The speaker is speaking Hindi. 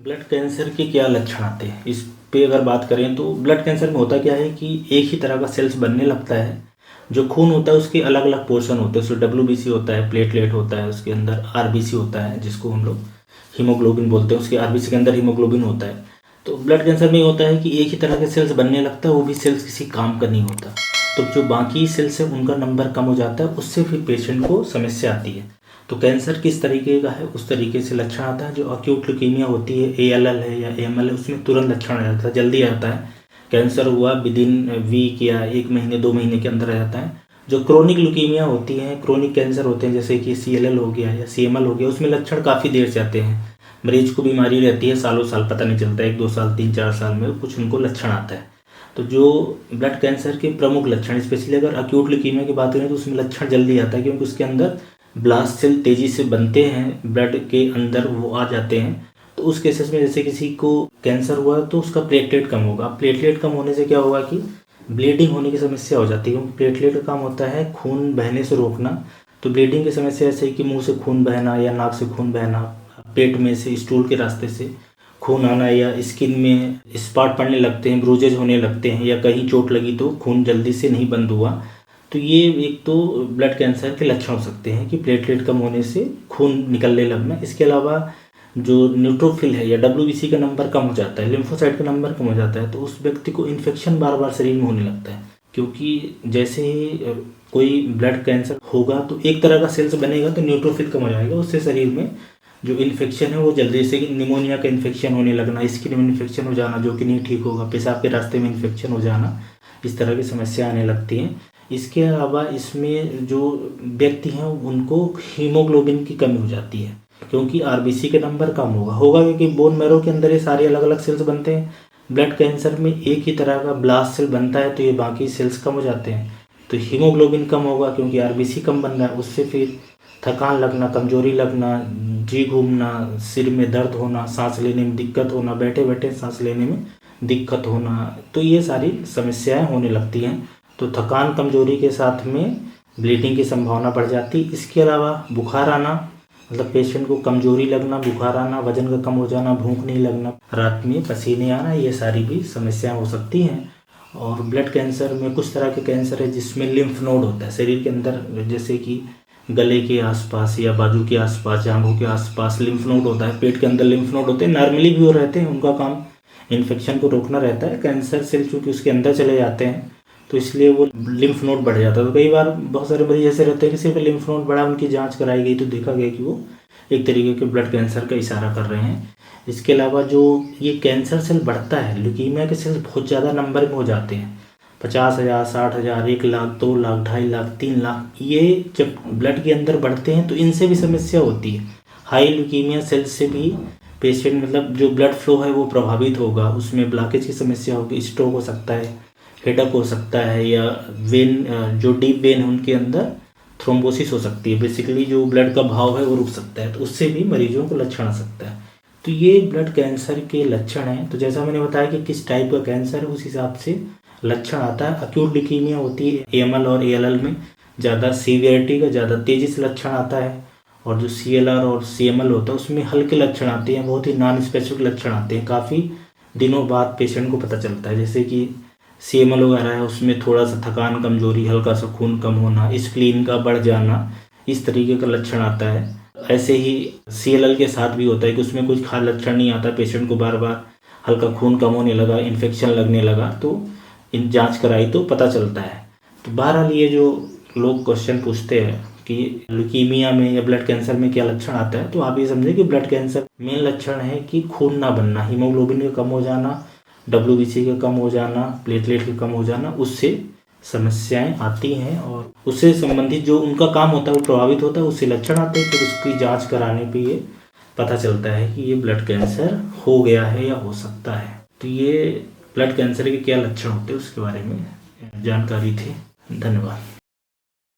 ब्लड कैंसर के क्या लक्षण आते हैं, इस पे अगर बात करें तो ब्लड कैंसर में होता क्या है कि एक ही तरह का सेल्स बनने लगता है। जो खून होता है उसके अलग अलग पोर्शन होते हैं, उसमें डब्ल्यूबीसी होता है, प्लेटलेट होता है, उसके अंदर आरबीसी होता है जिसको हम लोग हीमोग्लोबिन बोलते हैं, उसके आरबीसी के अंदर हीमोग्लोबिन होता है। तो ब्लड कैंसर में होता है कि एक ही तरह के सेल्स बनने लगता है, वो भी सेल्स किसी काम का नहीं होता। तो जो बाकी सेल्स है उनका नंबर कम हो जाता है, उससे फिर पेशेंट को समस्या आती है। तो कैंसर किस तरीके का है उस तरीके से लक्षण आता है। जो अक्यूट ल्यूकीमिया होती है, ALL है या AML है, उसमें तुरंत लक्षण आ जाता है, जल्दी आता है। कैंसर हुआ विदिन वीक या 1 महीने 2 महीने के अंदर आ जाता है। जो क्रोनिक ल्यूकीमिया होती है, क्रोनिक कैंसर होते हैं जैसे कि CLL हो गया या CML हो गया, उसमें लक्षण काफ़ी देर से आते हैं। मरीज को बीमारी रहती है, सालों साल पता नहीं चलता, 1-2 साल 3-4 साल में कुछ उनको लक्षण आता है। तो जो ब्लड कैंसर के प्रमुख लक्षण, स्पेशली अगर अक्यूट ल्यूकीमिया की बात करें तो उसमें लक्षण जल्दी आता है, क्योंकि उसके अंदर ब्लास्ट सेल तेजी से बनते हैं, ब्लड के अंदर वो आ जाते हैं। तो उस केसेस में जैसे किसी को कैंसर हुआ तो उसका प्लेटलेट कम होगा। प्लेटलेट कम होने से क्या होगा कि ब्लीडिंग होने की समस्या हो जाती है, क्योंकि प्लेटलेट का काम होता है खून बहने से रोकना। तो ब्लीडिंग की समस्या ऐसे ही कि मुंह से खून बहना या नाक से खून बहना, पेट में से स्टूल के रास्ते से खून आना, या स्किन में स्पॉट पड़ने लगते हैं, ब्रूजेज होने लगते हैं, या कहीं चोट लगी तो खून जल्दी से नहीं बंद हुआ। तो ये एक तो ब्लड कैंसर के लक्षण हो सकते हैं कि प्लेटलेट कम होने से खून निकलने लगना। इसके अलावा जो न्यूट्रोफिल है या WBC का नंबर कम हो जाता है, लिम्फोसाइट का नंबर कम हो जाता है, तो उस व्यक्ति को इन्फेक्शन बार बार शरीर में होने लगता है। क्योंकि जैसे ही कोई ब्लड कैंसर होगा तो एक तरह का सेल्स बनेगा तो न्यूट्रोफिल कम हो जाएगा, उससे शरीर में जो इन्फेक्शन है वो जल्दी से, निमोनिया का इन्फेक्शन होने लगना, स्किन में इन्फेक्शन हो जाना जो कि नहीं ठीक होगा, पेशाब के रास्ते में इन्फेक्शन हो जाना, इस तरह की समस्या आने लगती हैं। इसके अलावा इसमें जो व्यक्ति हैं उनको हीमोग्लोबिन की कमी हो जाती है, क्योंकि आरबीसी के नंबर कम होगा क्योंकि बोन मैरो के अंदर ये सारे अलग अलग सेल्स बनते हैं। ब्लड कैंसर में एक ही तरह का ब्लास्ट सेल बनता है, तो ये बाकी सेल्स कम हो जाते हैं। तो हीमोग्लोबिन कम होगा क्योंकि आरबीसी कम बन रहा है, उससे फिर थकान लगना, कमजोरी लगना, जी घूमना, सिर में दर्द होना, सांस लेने में दिक्कत होना, बैठे बैठे सांस लेने में दिक्कत होना, तो ये सारी समस्याएं होने लगती हैं। तो थकान कमजोरी के साथ में ब्लीडिंग की संभावना बढ़ जाती है। इसके अलावा बुखार आना, मतलब पेशेंट को कमजोरी लगना, बुखार आना, वजन का कम हो जाना, भूख नहीं लगना, रात में पसीने आना, ये सारी भी समस्याएं हो सकती हैं। और ब्लड कैंसर में कुछ तरह के कैंसर है जिसमें लिम्फ नोड होता है शरीर के अंदर, जैसे कि गले के आसपास या बाजू के आसपास, जांघों के आसपास लिम्फ नोड होता है, पेट के अंदर लिम्फ नोड होते हैं, नॉर्मली भी वो रहते हैं, उनका काम इन्फेक्शन को रोकना रहता है। कैंसर सेल चूँकि उसके अंदर चले जाते हैं तो इसलिए वो लिम्फ नोड बढ़ जाता है। तो कई बार बहुत सारे मरीज ऐसे रहते हैं कि सिर्फ लिम्फ नोड बढ़ा, उनकी जांच कराई गई तो देखा गया कि वो एक तरीके के ब्लड कैंसर का इशारा कर रहे हैं। इसके अलावा जो ये कैंसर सेल बढ़ता है, ल्यूकीमिया के सेल बहुत ज़्यादा नंबर में हो जाते हैं, 50,000, 60,000, 1 लाख, 2 लाख, 2.5 लाख, 3 लाख, ये जब ब्लड के अंदर बढ़ते हैं तो इनसे भी समस्या होती है। हाई ल्यूकीमिया सेल्स से भी पेशेंट, मतलब जो ब्लड फ्लो है वो प्रभावित होगा, उसमें ब्लॉकेज की समस्या होगी, स्ट्रोक हो सकता है, हेडेक हो सकता है, या वेन, जो डीप वेन है उनके अंदर थ्रोम्बोसिस हो सकती है, बेसिकली जो ब्लड का बहाव है वो रुक सकता है, तो उससे भी मरीजों को लक्षण आ सकता है। तो ये ब्लड कैंसर के लक्षण हैं। तो जैसा मैंने बताया कि किस टाइप का कैंसर है उस हिसाब से लक्षण आता है। अक्यूट ल्यूकीमिया होती है AML और ALL में, ज़्यादा सीवियरिटी का, ज़्यादा तेज़ी से लक्षण आता है। और जो CLR और CML होता है उसमें हल्के लक्षण आते हैं, बहुत ही नॉन स्पेसिफिक लक्षण आते हैं, काफ़ी दिनों बाद पेशेंट को पता चलता है। जैसे कि CML वगैरह है उसमें थोड़ा सा थकान, कमजोरी, हल्का सा खून कम होना, स्प्लीन का बढ़ जाना, इस तरीके का लक्षण आता है। ऐसे ही CLL के साथ भी होता है कि उसमें कुछ खास लक्षण नहीं आता, पेशेंट को बार बार हल्का खून कम होने लगा, इन्फेक्शन लगने लगा, तो इन जांच कराई तो पता चलता है। तो बहरहाल ये जो लोग क्वेश्चन पूछते हैं कि ल्यूकीमिया में या ब्लड कैंसर में क्या लक्षण आता है, तो आप ये समझें कि ब्लड कैंसर मेन लक्षण है कि खून ना बनना, हीमोग्लोबिन का कम हो जाना, WBC का कम हो जाना, प्लेटलेट का कम हो जाना, उससे समस्याएं आती हैं और उससे संबंधित जो उनका काम होता है वो प्रभावित होता है, उससे लक्षण आते हैं। फिर उसकी जांच कराने पे ये पता चलता है कि ये ब्लड कैंसर हो गया है या हो सकता है। तो ये ब्लड कैंसर के क्या लक्षण होते हैं उसके बारे में जानकारी थी। धन्यवाद।